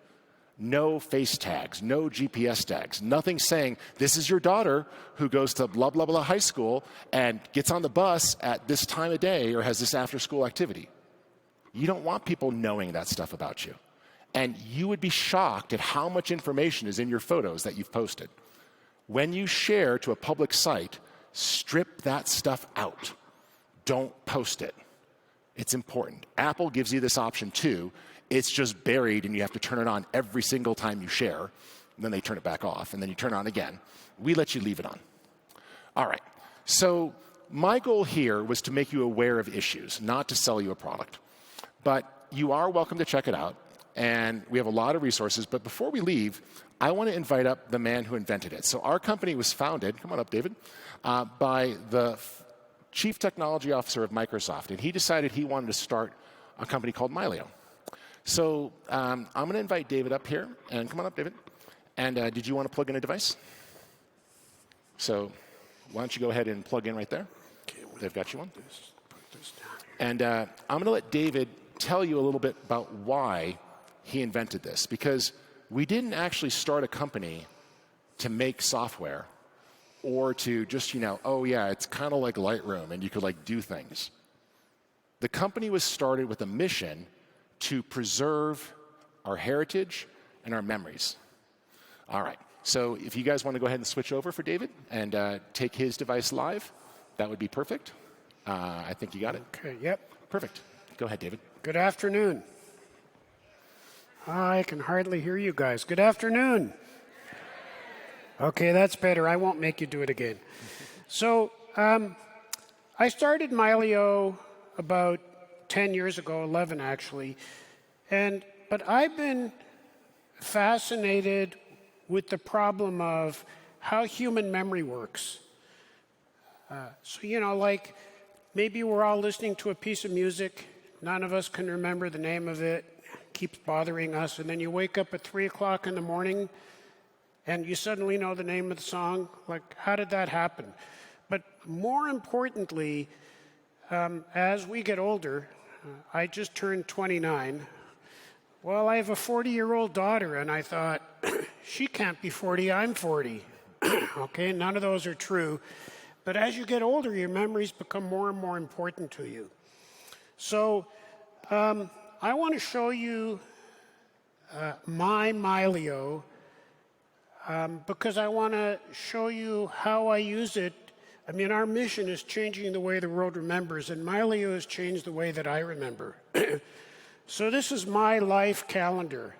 No face tags, no GPS tags, nothing saying, this is your daughter who goes to blah, blah, blah high school and gets on the bus at this time of day or has this after-school activity. You don't want people knowing that stuff about you. And you would be shocked at how much information is in your photos that you've posted. When you share to a public site, strip that stuff out. Don't post it. It's important. Apple gives you this option too. It's just buried and you have to turn it on every single time you share. And then they turn it back off and then you turn it on again. We let you leave it on. All right. So my goal here was to make you aware of issues, not to sell you a product. But you are welcome to check it out. And we have a lot of resources. But before we leave, I want to invite up the man who invented it. So our company was founded, come on up, David, by the chief technology officer of Microsoft. And he decided he wanted to start a company called Mylio. So I'm going to invite David up here. And come on up, David. And did you want to plug in a device? So why don't you go ahead and plug in right there? Okay, they've got you one. Put this down here. And I'm going to let David tell you a little bit about why he invented this. Because we didn't actually start a company to make software or to just, oh yeah, it's kind of like Lightroom and you could like do things. The company was started with a mission to preserve our heritage and our memories. All right, so if you guys want to go ahead and switch over for David and take his device live, that would be perfect. I think you got it. Okay, yep. Perfect. Go ahead, David. Good afternoon. I can hardly hear you guys. Good afternoon. Okay, that's better. I won't make you do it again. So I started Mylio about 10 years ago, 11 actually. But I've been fascinated with the problem of how human memory works. So, like maybe we're all listening to a piece of music. None of us can remember the name of it. Keeps bothering us. And then you wake up at 3 o'clock in the morning and you suddenly know the name of the song. Like, how did that happen? But more importantly, as we get older, I just turned 29. Well, I have a 40-year-old daughter, and I thought, she can't be 40, I'm 40. Okay, none of those are true. But as you get older, your memories become more and more important to you. So I want to show you my Mylio because I want to show you how I use it. I mean, our mission is changing the way the world remembers, and Mylio has changed the way that I remember. So this is my life calendar.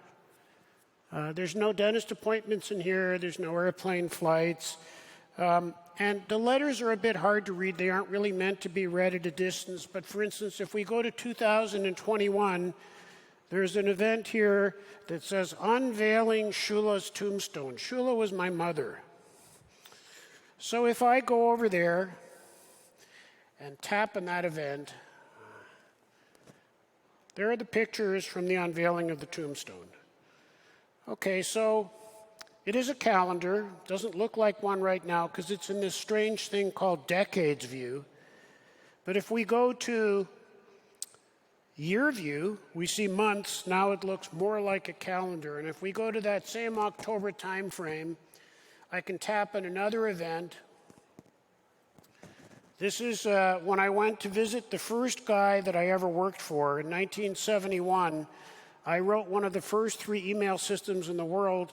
There's no dentist appointments in here. There's no airplane flights. And the letters are a bit hard to read. They aren't really meant to be read at a distance. But for instance, if we go to 2021, there's an event here that says Unveiling Shula's Tombstone. Shula was my mother. So if I go over there and tap on that event, there are the pictures from the unveiling of the tombstone. Okay, so it is a calendar. Doesn't look like one right now because it's in this strange thing called decades view. But if we go to year view, we see months. Now it looks more like a calendar. And if we go to that same October time frame, I can tap on another event. This is when I went to visit the first guy that I ever worked for in 1971. I wrote one of the first 3 email systems in the world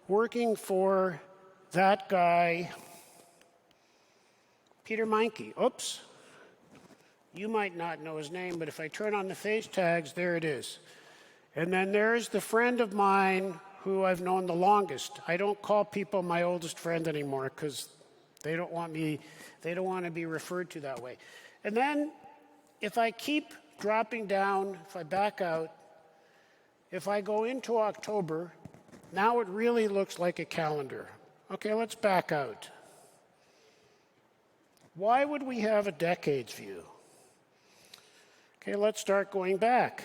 working for that guy, Peter Meinke. Oops. You might not know his name, but if I turn on the face tags, there it is. And then there's the friend of mine who I've known the longest. I don't call people my oldest friend anymore because they don't want to be referred to that way. And then if I keep dropping down, if I back out, if I go into October, now it really looks like a calendar. Okay, let's back out. Why would we have a decades view? Okay, let's start going back.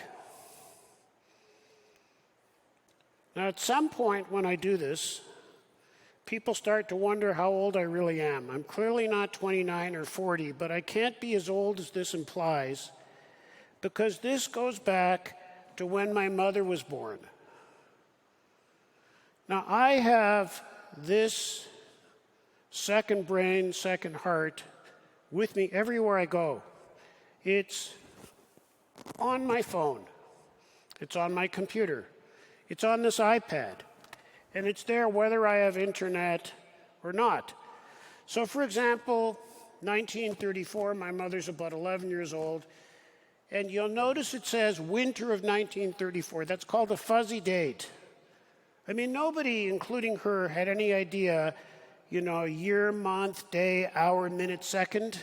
Now, at some point when I do this, people start to wonder how old I really am. I'm clearly not 29 or 40, but I can't be as old as this implies because this goes back to when my mother was born. Now, I have this second brain, second heart with me everywhere I go. It's on my phone. It's on my computer. It's on this iPad. And it's there whether I have internet or not. So, for example, 1934, my mother's about 11 years old. And you'll notice it says winter of 1934. That's called a fuzzy date. I mean, nobody, including her, had any idea, year, month, day, hour, minute, second.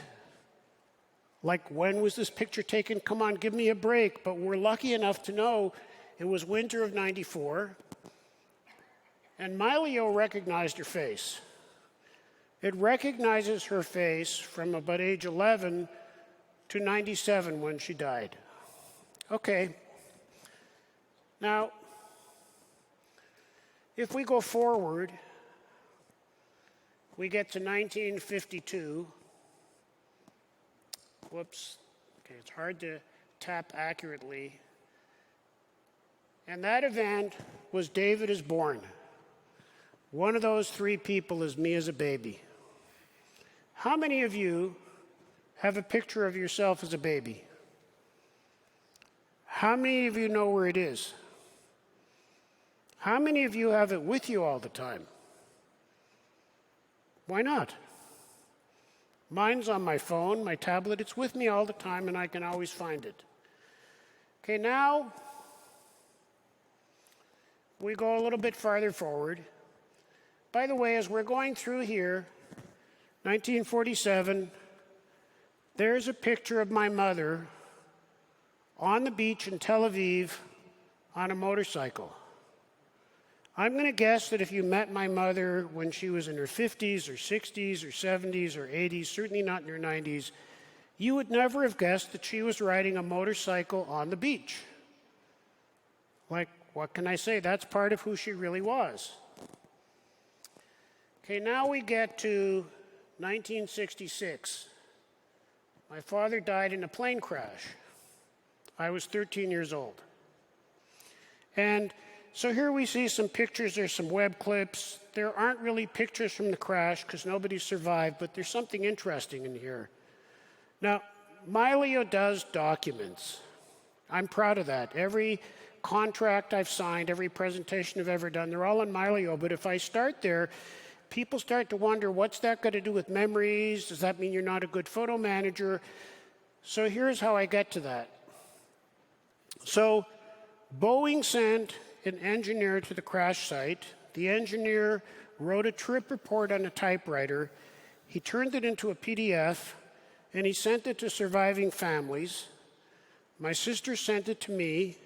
Like, when was this picture taken? Come on, give me a break. But we're lucky enough to know it was winter of 94. And Mylio recognized her face. It recognizes her face from about age 11 to 97 when she died. Okay. Now, if we go forward, we get to 1952. Whoops. Okay, it's hard to tap accurately. And that event was David is Born. One of those 3 people is me as a baby. How many of you have a picture of yourself as a baby? How many of you know where it is? How many of you have it with you all the time? Why not? Mine's on my phone, my tablet. It's with me all the time, and I can always find it. Okay, now we go a little bit farther forward. By the way, as we're going through here, 1947, there's a picture of my mother on the beach in Tel Aviv on a motorcycle. I'm going to guess that if you met my mother when she was in her 50s or 60s or 70s or 80s, certainly not in her 90s, you would never have guessed that she was riding a motorcycle on the beach. Like, what can I say? That's part of who she really was. Okay, now we get to 1966. My father died in a plane crash. I was 13 years old. And so here we see some pictures, there's some web clips. There aren't really pictures from the crash because nobody survived, but there's something interesting in here. Now, Mylio does documents. I'm proud of that. Every contract I've signed, every presentation I've ever done, they're all in Mylio. But if I start there, people start to wonder, what's that got to do with memories? Does that mean you're not a good photo manager? So here's how I get to that. So Boeing sent an engineer to the crash site. The engineer wrote a trip report on a typewriter. He turned it into a PDF, and he sent it to surviving families. My sister sent it to me.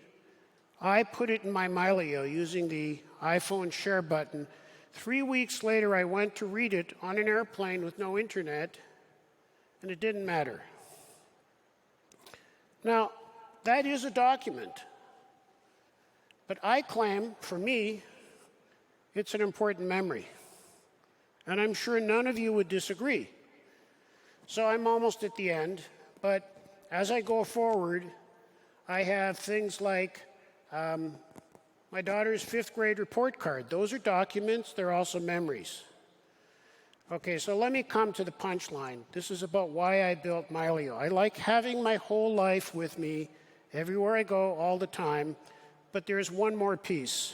I put it in my Mylio using the iPhone share button. 3 weeks later, I went to read it on an airplane with no internet, and it didn't matter. Now, that is a document. But I claim, for me, it's an important memory. And I'm sure none of you would disagree. So I'm almost at the end, but as I go forward, I have things like my daughter's 5th grade report card. Those are documents, they're also memories. Okay, so let me come to the punchline. This is about why I built Mylio. I like having my whole life with me, everywhere I go, all the time. But there's one more piece.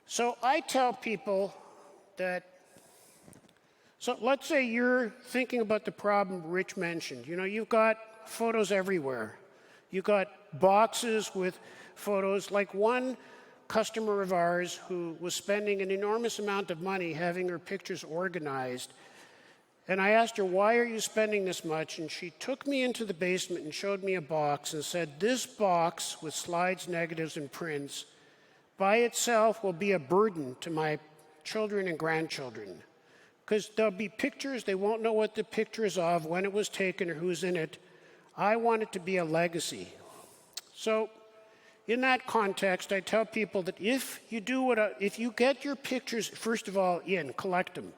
So I tell people that, so let's say you're thinking about the problem Rich mentioned. You know, you've got photos everywhere. You've got boxes with photos, like one customer of ours who was spending an enormous amount of money having her pictures organized. And I asked her, why are you spending this much? And she took me into the basement and showed me a box and said, this box with slides, negatives, and prints by itself will be a burden to my children and grandchildren. Because there'll be pictures, they won't know what the picture is of, when it was taken, or who's in it. I want it to be a legacy. So in that context, I tell people that if you get your pictures, first of all, collect them.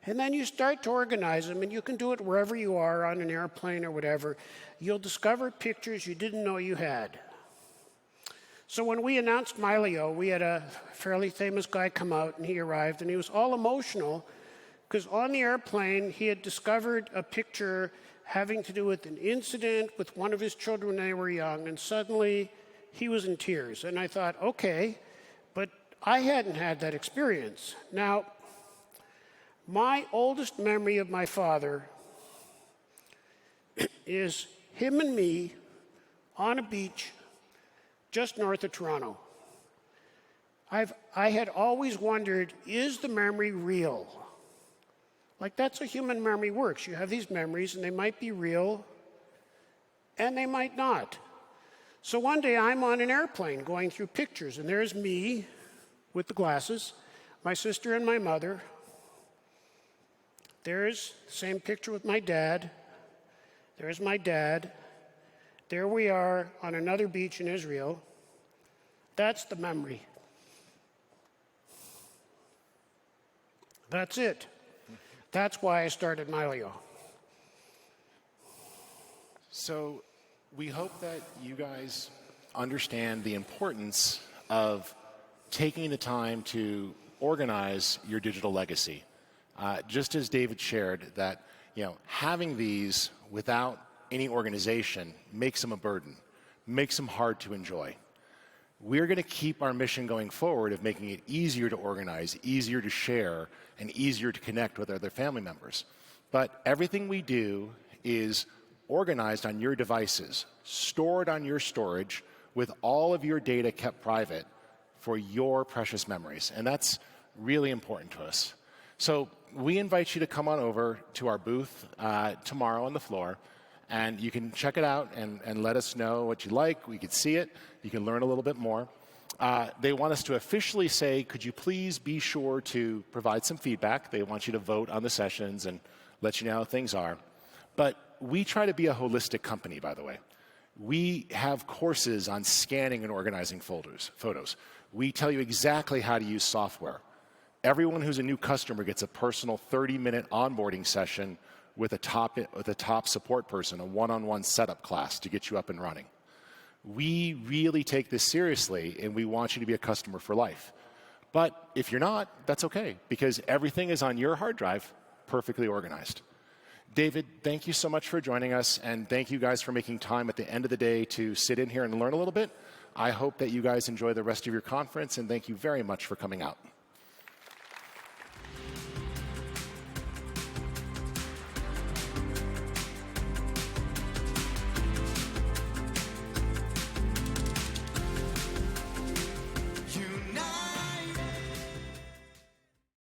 And then you start to organize them, and you can do it wherever you are, on an airplane or whatever. You'll discover pictures you didn't know you had. So when we announced Mylio, we had a fairly famous guy come out, and he arrived, and he was all emotional, because on the airplane, he had discovered a picture having to do with an incident with one of his children when they were young, and suddenly he was in tears. And I thought, okay, but I hadn't had that experience. Now, my oldest memory of my father is him and me on a beach just north of Toronto. I had always wondered, is the memory real? Like, that's how human memory works. You have these memories, and they might be real, and they might not. So one day, I'm on an airplane going through pictures, and there's me with the glasses, my sister and my mother. There's the same picture with my dad. There's my dad. There we are on another beach in Israel. That's the memory. That's it. That's why I started Mylio. So we hope that you guys understand the importance of taking the time to organize your digital legacy. Just as David shared, that having these without any organization makes them a burden, makes them hard to enjoy. We're going to keep our mission going forward of making it easier to organize, easier to share, and easier to connect with other family members. But everything we do is organized on your devices, stored on your storage, with all of your data kept private for your precious memories. And that's really important to us. So we invite you to come on over to our booth tomorrow on the floor, and you can check it out and let us know what you like. We can see it. You can learn a little bit more. They want us to officially say, could you please be sure to provide some feedback? They want you to vote on the sessions and let you know how things are. But we try to be a holistic company, by the way. We have courses on scanning and organizing photos. We tell you exactly how to use software. Everyone who's a new customer gets a personal 30-minute onboarding session with a top support person, a one-on-one setup class to get you up and running. We really take this seriously, and we want you to be a customer for life. But if you're not, that's okay, because everything is on your hard drive, perfectly organized. David, thank you so much for joining us, and thank you guys for making time at the end of the day to sit in here and learn a little bit. I hope that you guys enjoy the rest of your conference, and thank you very much for coming out.